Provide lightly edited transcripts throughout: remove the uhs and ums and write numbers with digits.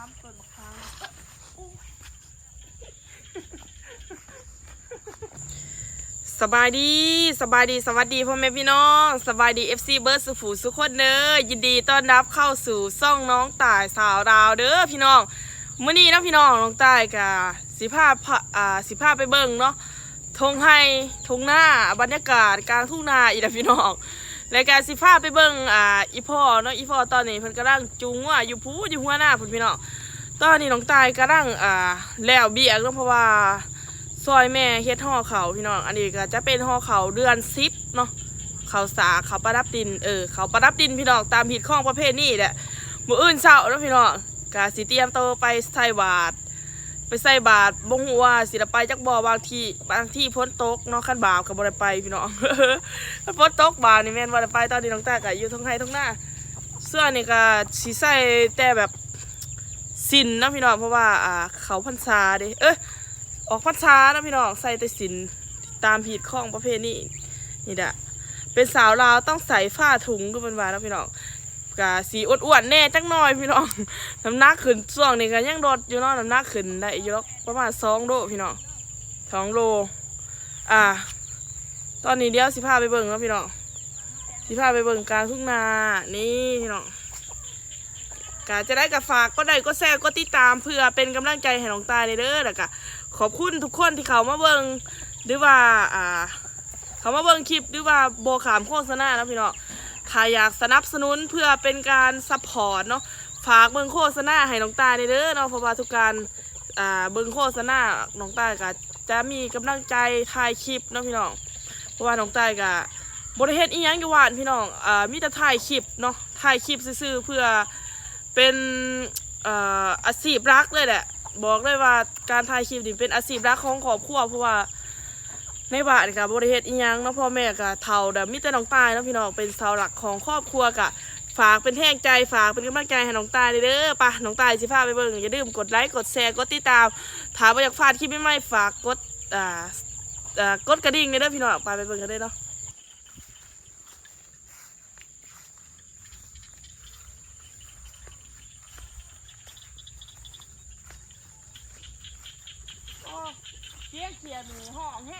ามต้นมะขามสบายดีสวัสดีพ่อแม่พี่น้องสบายดี FC เบิร์ดสุฟูสุขคนเด้อยินดีต้อนรับเข้าสู่ซ่องน้องต่ายสาวดาวเด้อพี่น้องมื้อนี้นะพี่น้องน้องต่ายกับสิพาไปเบิ่งเนาะทงไห้ทงหน้าบรรยากาศกลางทุ่งนาอีกนะพี่น้องรายการสิพาไปเบิ่งอีพ่อเนาะอีพ่อตอนนี้เพิ่นกำลังจูงว่าอยู่หัวหน้าพุ่นพี่น้องตอนนี้น้องต่ายกำลังแล้วเบี้ยเนาะเพราะว่าซอยแม่เฮ็ดห่อเขาพี่น้องอันนี้ก็จะเป็นห่อเขาเดือน10เนาะเขาสาเขาประดับดินเขาประดับดินพี่น้องตามผิดข้องประเภทนี้แหละมื้ออื่นเช้าเนาะพี่น้องก็สิเตรียมตัวไปใส่บาตรบ่ฮู้ว่าสิได้ไปจักบ่บางที่ฝนตกเนาะคันบาปก็บ่ได้ไปพี่น้อง คันฝนตกบานี่แม่นบ่ได้ไปตอนนี้น้องตาก็อยู่ทุ่งไร่ทุ่งนาเสื้อนี่ก็สิใส่แต่แบบสินนะพี่น้องเพราะว่าเขาพรรษาเด้ออกพรรษานะพี่น้องใส่แต่สินตามผิดข้องประเภทนี้นี่แหละเป็นสาวลาวต้องใส่ผ้าถุงก็เป็นว่านะพี่น้องกะสีอ้วนๆแน่จังหน่อยพี่น้องน้ำหนักขึ้นช่วงนี้ก็ยังลดอยู่เนาะน้ำหนักขึ้นได้อยู่แล้วประมาณ2 โลพี่น้อง2 โลตอนนี้เดี๋ยวสิพาไปเบิ่งนะพี่น้องสิพาไปเบิ่งกลางทุ่งนานี่พี่น้องกะจะได้กับฝากก็ได้ก็แชร์ก็ติดตามเพื่อเป็นกำลังใจให้น้องตายเด้อแล้วก็ขอบคุณทุกคนที่เขามาเบิ่งหรือว่าเขามาเบิ่งคลิปหรือว่าโบขามโฆษณาแล้วพี่น้องถ้าอยากสนับสนุนเพื่อเป็นการซัพพอร์ตเนาะฝากเบิ่งโฆษณาให้น้องตายเด้อเนาะเพราะว่าทุกการเบิ่งโฆษณาน้องตายก็จะมีกำลังใจถ่ายคลิปเนาะพี่น้องเพราะว่าน้องตายก็บ่ได้เฮ็ดอีหยังอยู่บ้านพี่น้องมีแต่ถ่ายคลิปเนาะถ่ายคลิปซื่อๆเพื่อเป็นอาชีพรักเลยแหละบอกเลยว่าการถ่ายคลิปนี่เป็นอาชีพรักของครอบครัวเพราะว่าในบ้านกับบริเวณอีหยังเนาะพ่อแม่กับเฒ่าแต่มิแต่น้องตายเนาะพี่น้องเป็นเสาหลักของครอบครัวกะฝากเป็นแห้งใจฝากเป็นกำลังใจให้น้องตายเด้อป่ะน้องตายสิพาไปเบิ่งอย่าลืมกดไลค์กดแชร์กดติดตามถ้าบ่อยากพลาดคลิปใหม่ๆฝากกดกดกระดิ่งเด้อพี่น้องไปเบิ่งกันเลยเนาะเขียนนี่ห้องแห้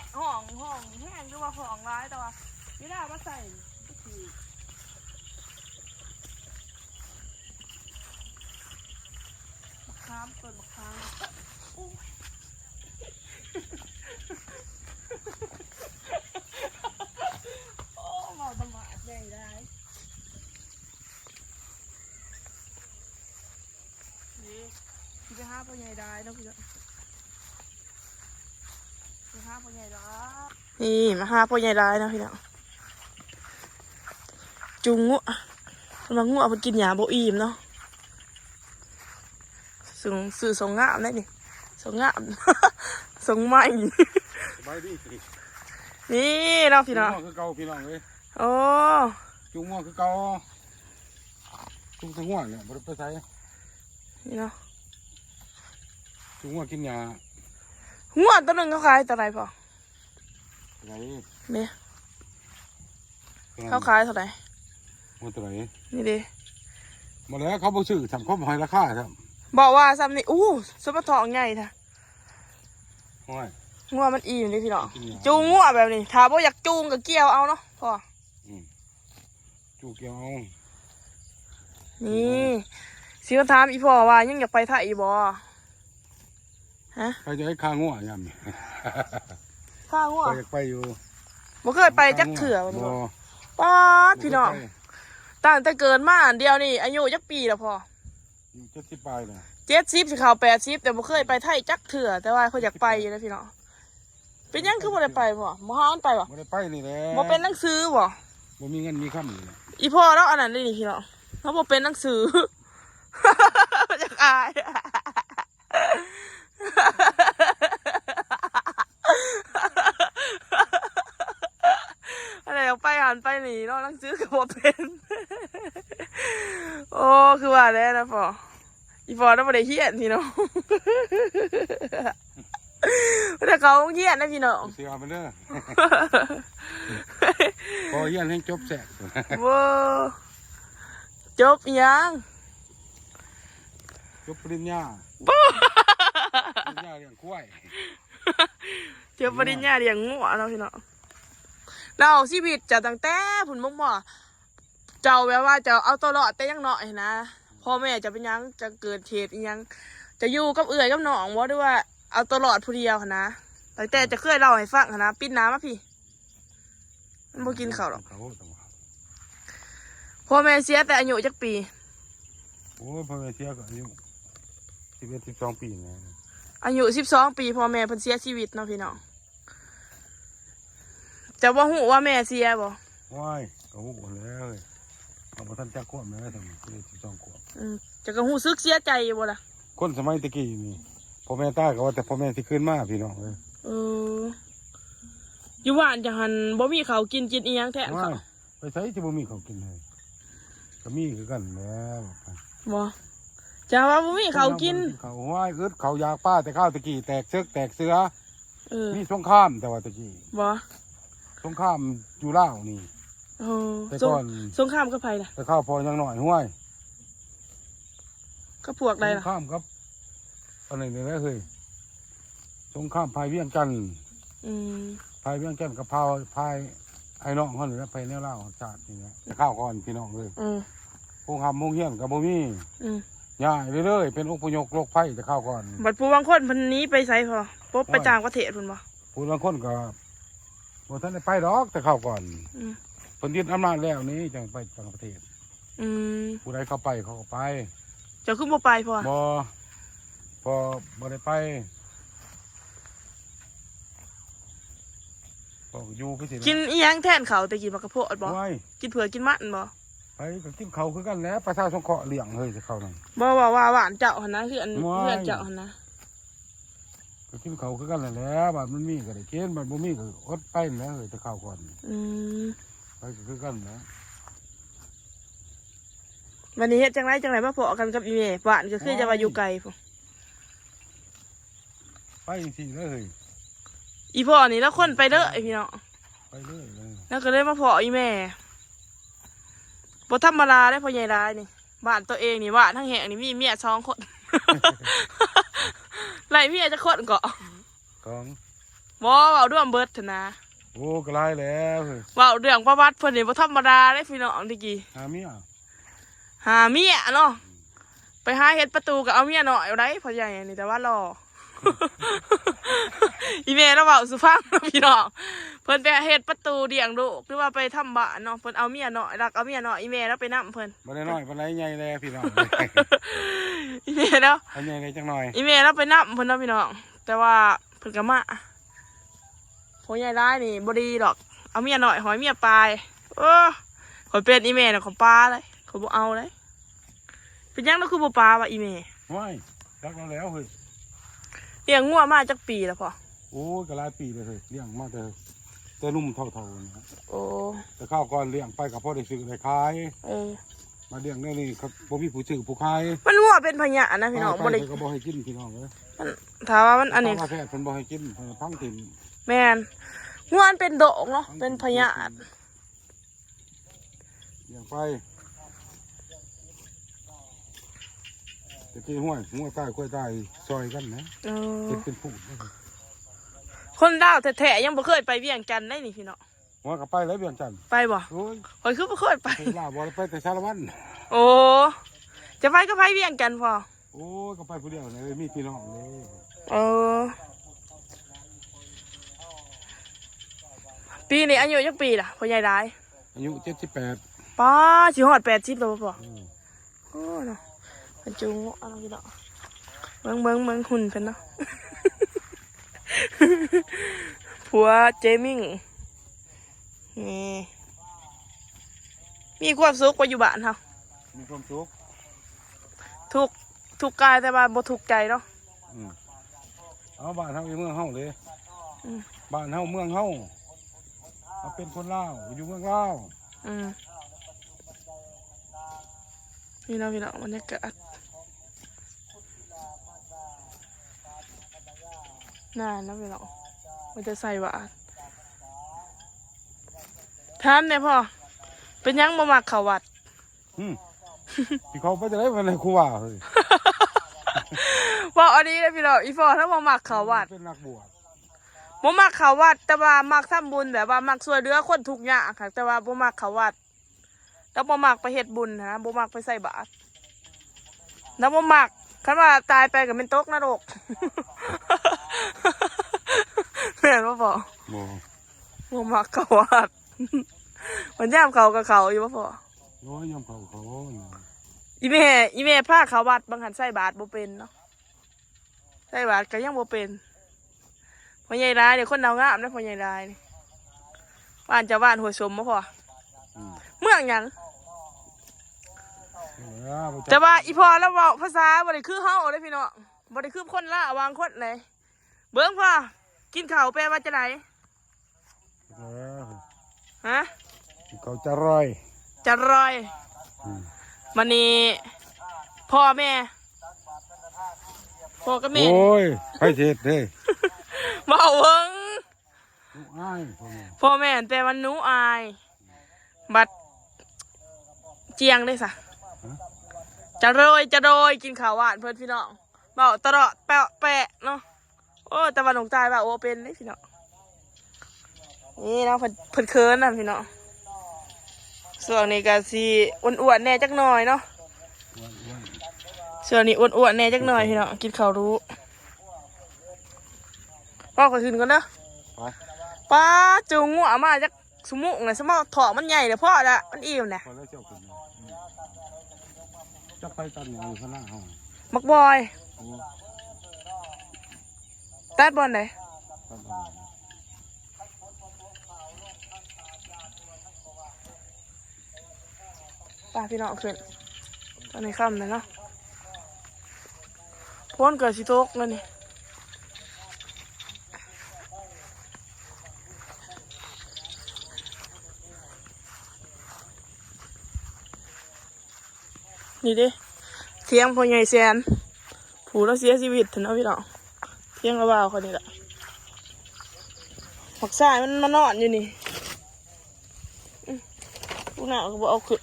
งหรือว่าห้องร้ายแต่ว่าไม่ได้มาใส่ก็คือมะขามต้นมะขามโอ้หมอตะหมาดใหญ่ได้นี่จะหาพ่อใหญ่ได้นะพี่น้องนี่มาหาพ่อใหญ่ร้ายนะพี่น้องจุงงัวมันงัวมันกินหญ้าโบอิ่มเนาะสื่อส่งงามได้นี่ส่งงาม ส่งใหม่นี่เนาะพี่น้องคือเก่าพี่น้องเลยโอ้จุงงัวคือเก่าจุงงัวเนี่ยบริษัทไทยนี่เนาะจุงงัวกินหญ้างัวตัวหนึ่งเขาขายตัวไหนพอไหนเนี่ยเขาขายเท่าไหร่งัวตัวไหนนี่ดิมาแล้วเขาบอกชื่อทำข้อมูลราคาครับบอกว่าซ้ำนี่สมบัติทองใหญ่ท่ะงัวมันอิ่มเลยพี่น้องจูงงัวแบบนี้ถ้าบ่อยากจูงกับเกี่ยวเอาเนาะพอจูงเกี่ยวเอานี่สิมาถามอีพ่อว่ายังอยากไปไทยอีบ่ฮะไปจะให้ข้างัวยามข้างัวอยากไปอยู่บ่เคยไปจักเถื่อบ่ป๊าดพี่น้องตั้งแต่เกิดมาอันเดียวนี่อายุจักปีแล้วพออยู่70 ปลายเลย70สิเข้า80แต่บ่เคยไปไทยจักเถื่อแต่ว่าเขาอยากไปอยู่นะพี่น้องเป็นยังคือบ่ได้ไปบ่บ่หามันไปบ่ได้ไปนี่แหละบ่เป็นหนังสือบ่มีเงินมีค่ำนี่อีพ่อแล้วอันนั้นนี่พี่น้องเขาบ่เป็นหนังสืออยากอายอะไรออกไปหันไปหนีเนาะหนังสือก็บ่เป็นโอ้คือว่าแล้วนะพ่ออีพ่อต้องบ่ได้เฮียนพี่น้องแต่เขาเฮียนนะพี่น้องเสียไปเด้อพอเฮียนให้จบแสกว้าจบยังจ บปริญญา บ่ ปริญญาเรื่องกล้วย เที่ยวปริญญาเลี้ยงงัวเนาะพี่น้องเราชีวิตจะตั้งแต่ผุนมุกหมอเจ้าแบบว่าจะเอาตัวรอดแต่ยังน้อยนะพ่อแม่จะเป็นหยังจะเกิดเหตุอีหยังจะอยู่กับเอื่อยกับน้องบ่ด้วยว่าเอาตัวรอดผู้เดียวหั้นนะตั้งแต่จะเคยเล่าให้ฟังหั้นนะปิ้นน้ำมาพี่มันบ่กินข้าวหรอก เขาแต่ว่า พ่อแม่เสียแต่อายุจักปี โอ้พ่อแม่เสียก็อายุ11 12 ปีนะ อายุ12 ปีพ่อแม่เพิ่นเสียชีวิตเนาะพี่น้องจะบ่ฮู้ว่าแม่เสียบ่ ว้ายก็หูแล้วเลยเอาบ่ทันจักขวบแม่ทำ12 ขวบ จะก็ฮู้สึกเสียใจอยู่บ่ล่ะ คนสมัยตะกี้นี่พ่อแม่ตายก็ว่าแต่พ่อแม่สิขึ้นมาพี่น้องเอ้ย เอออยู่บ้านจังหันบ่มีข้าวกินอีหยังแท้ ว้า เขา ยไปไสจะบ่มีข้าวกินให้ก็มีคือกันแหล้ว บ่จะว่าบ่มีข้าวกิน ข้าวห้อยอึดข้าวยากป้าแต่ข้าวตะกี้แตกเสือกแตกเสือ เออ มีสงครามแต่ว่าตะกี้ บ่ สงครามอยู่ลาวนี่ โอ้ แต่ก่อน สงครามกับไผล่ะ แต่ข้าวพอยังน้อยห้วย กับพวกใด ส ล่ะ งครามครับอะไรนี่แหละเฮ้ยสงครามพายเวียงจันทน์ อืม พายเวียงจันทน์กับพายไอ้น้องเขานี่แหละไปแนวลาวชาตินี่แหละแต่ข้าวก่อนพี่น้องเลย พงหำพงเฮียนกับบ่มี อืม ย้ายเรื่อยๆเป็นอพยพโรคภัยแต่ข้าวก่อน บัดผู้บางคนเพิ่นหนี้ไปไสพอปบไปต่างประเทศเพิ่นบ่ ผู้บางคนก็บ่ทันได้ไปดอกแต่ข้าวก่อน อืม เพิ่นยึดอำนาจแล้วนี้จังไปต่างประเทศ อืม ผู้ใดเข้าไปเขาก็ไป เจ้าคือบ่ไปพอ พอบ่ได้ไปก็อยู่ไปสิ กินอีหยังแทนข้าวแต่กี้บักกะโพดบ่ ไว้ กินเผือกกินมันบ่ ไปก็กินเขาวคือกันแหล้วประชาสงเคราะห์เลี้ยงเฮ้ยจะเข้านั่น บ่ว่าหวานเจ้าหั่นนะคืออัน ไม่ เพื่อนเจ้าหั่นนะ ก็กินเขาวคือกันแหล้วบัดมันมีก็ได้กินบัดบ่มีก็อดไปนั่นแหล้วเฮ้ยจะเข้าก่อน อืม ไปก็คือกันนะ วันนี้เฮ็ดจังไรมาพอกันกับอีเมบ้านก็คือจะว่าอยู่ไกลพุ่น ไปจริงๆเลย อีพ่อนี่แล้วคนไปเด้อไอพี่น้อง ไปเลยเลย แล้วก็เลยมาพออีแม่บ่ธรรมดาได้อพ่อใหญ่ร้ายนี่บ้านตัวเองนี่บ้านทั้งแห่งนี่มีเมีย2 คน ไล่เมียจะคนเกาะ ของ บ่เว้าด้วยเบิดเถอะนะ โอ้ก็ไล่แล้วเฮ้ย เว้าเรื่องประวัติเพิ่นนี่บ่ธรรมดาได้อพี่น้องตะกี้ หาเมีย หาเมียเนาะไปหาเฮ็ดประตูก็เอาเมียน้อยเอาได้พ่อใหญ่นี่แต่ว่ารอ อีเมลเราเว้าสุฟังเนาะพี่น้องเพิ่นไปเฮ็ดประตูเลี้ยงลูกหรือว่าไปทำบ้านเนาะเพิ่นเอาเมียน้อยรักเอาเมียน้อยอีเมลแล้วไปนํเพิ่น บ่ได้น้อยบ่ได้ใหญ่แล้วพี่น้อง อีเมลแล้ว อันใหญ่เลยจังหน่อย อีเมลแล้วไปนํเพิ่นเนาะพี่น้องแต่ว่าเพิ่นก็มาพ่อใหญ่ร้ายนี่บ่ดีดอกเอาเมียน้อยหอยเมียปลายข่อยเป็นอีเมลน่ะขอยปลาเลยข่อยบ่เอาเลยเป็นหยังเราคือบ่ปลาวะอีเมล ว้ายรักเราแล้วเฮ้ย เลี้ยงงัวมาจักปีแล้วพ่อ โอ้ก็หลายปีเลยเฮ้ยเลี้ยงมาแต่นุ่มเท่าๆนะ โอ้ แต่ข้าวก่อนเลี้ยงไปกับพ่อได้ซื้อได้ขาย มาเลี้ยงได้นี่ครับบ่มีผู้ซื้อผู้ขาย มันงัวเป็นพญานะพี่น้อง บ่ บ่ได้ ก็บ่ให้กินพี่น้องเอ้ย ถามว่ามันอันนี้ ทางการแพทย์เพิ่นบ่ให้กินเพิ่นพังถิ่น แม่นงัวมันเป็นโดกเนาะเป็นพญา เลี้ยงไปตะกี้ห้วยงัวตายกล้วยตายซอยกันนะ เออ เฮ็ดเป็นผู้ คนดาวแท้ๆยังบ่เคยไปเวียงจันทน์ได้นี่พี่น้อง หัวก็ไปแล้วเวียงจันทน์ ไปบ่ โอ้ย ข่อยคือบ่เคยไป ไปลาบ่ได้ไปแต่ชาละวัน โอ้จะไปก็ไปเวียงจันทน์พอ โอ้ยก็ไปผู้เดียวเลยมีพี่น้องเลย เออปีนี้อายุจักปีล่ะพ่อใหญ่ได้ อายุ78 ป้าสิฮอด80แล้วบ่พ่อโอ้เนาะเพิ่นจูงเอาเนาะพี่น้องเบิ่งหุ่นเพิ่นเนาะ ผัวเจมิงนี่มีความสุขกว่าอยู่บ้านเฮา มีความสุข ทุกกายแต่ว่าบ่ทุกใจเนาะ เอาบ้านเฮาอยู่เมืองเฮาเลย อืม บ้านเฮาเมืองเฮาเราเป็นคนลาวอยู่เมืองลาว นี่เนาะพี่น้องบรรยากาศน่านะพี่น้องมันจะใส่หวานถามเนี่ยพ่อเป็นยังบ่มักเข้าวัด ที่เขาไปจะได้มันในครัวเฮ้ย บอกอันนี้เลยพี่น้องอีฟอถ้าบ่มักเขาวัด เป็นนักบวช บ่มักเขาวัดแต่ว่ามักทำบุญแบบว่ามักช่วยเหลือคนทุกข์ยากค่ะแต่ว่าบ่มักเขาวัดแล้วบ่มักไปเฮ็ดบุญนะบ่มักไปใส่บาตรแล้วบ่มักคันว่าตายไปก็เป็นตกนรก แม่นบ่พอ โอ้ บ่มักเขาวัด มันย่ามเขากับเขาอยู่บ่พอ โอ้ยยำเขาเนี่ย อีแม่พาเขาวัดบางหันใส่บาตรบ่เป็นเนาะใส่บาตรก็ยังบ่เป็นพ่อใหญ่รายเนี่ยคนดาวงามนะพ่อใหญ่รายนี่บ้านเจ้าบ้านหัวชมบ่พอ อืม เมืองหยัง บ่จัก แต่ว่าอีพอแล้วเว้าภาษาบ่ได้คือเฮาเด้พี่น้องบ่ได้คือคนละวางคนไหนเบิ่งพ่อกินข้าวแปลว่าจะไหน เออ ฮะ เขาจะร่อย จะรอย อืม มันนี่พ่อแม่พ่อกับแม่ โอ้ยไปเทศเด้ มาเอาเบิ่ง ลูกอ้ายพ่อแม่ พ่อแม่แต่วันหนูอาย บัดเจียงได้สะจะโรยกินข้าวหวานเพื่อนพี่น้องเบาตลอดแปะเนาะโอ้แต่วันหลงตายว่าโอเป็นเลยพี่น้องนี่เนาะเพิ่นเคินนะพี่น้องส่วนนี้ก็สีอ้วนๆแน่จักหน่อยเนาะ อ้วน ส่วนนี้อ้วนๆแน่จักหน่อยพี่น้องกินข้าวรู้พ่อก็ขึ้นก่อนเด้อ ๆไป ป้าจูงงัวมาจากสมุกเลยสมอถอมันใหญ่เลยพ่อละมันอิ่มนะ พอแล้วเจ้าขึ้นมาจะไปตันอย่างข้างหน้าห้อง มักบอย โอ้ ตัดบอลไหน ตันเอา ป้าพี่น้องขึ้นตอนนี้ค่ำเลยเนาะพ้นเกิดสิโตกแล้วนี่นี่ดิเทียงพ่อใหญ่แซนผูแล้วเสียชีวิตถึงเอาพี่น้องเทียงระบาวคนนี้แหละหักสายมันมานอนอยู่นี่ลูกหน้าก็บอกเอาขึ้น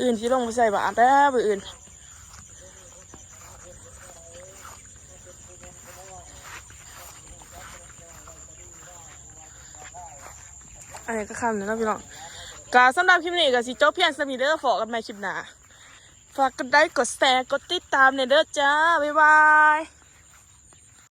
อื่นที่ลงไปใส่บาตรแล้วไปอื่นอันนี้ก็คำเลยนะพี่น้องกาสำหรับคลิปนี้ก็สิจบเพียงสมีเด้อฝากกันใหม่คลิปหน้าฝากกดไลค์กดแชร์กดติดตามเนี่ยเด้อจ้าบ๊ายบาย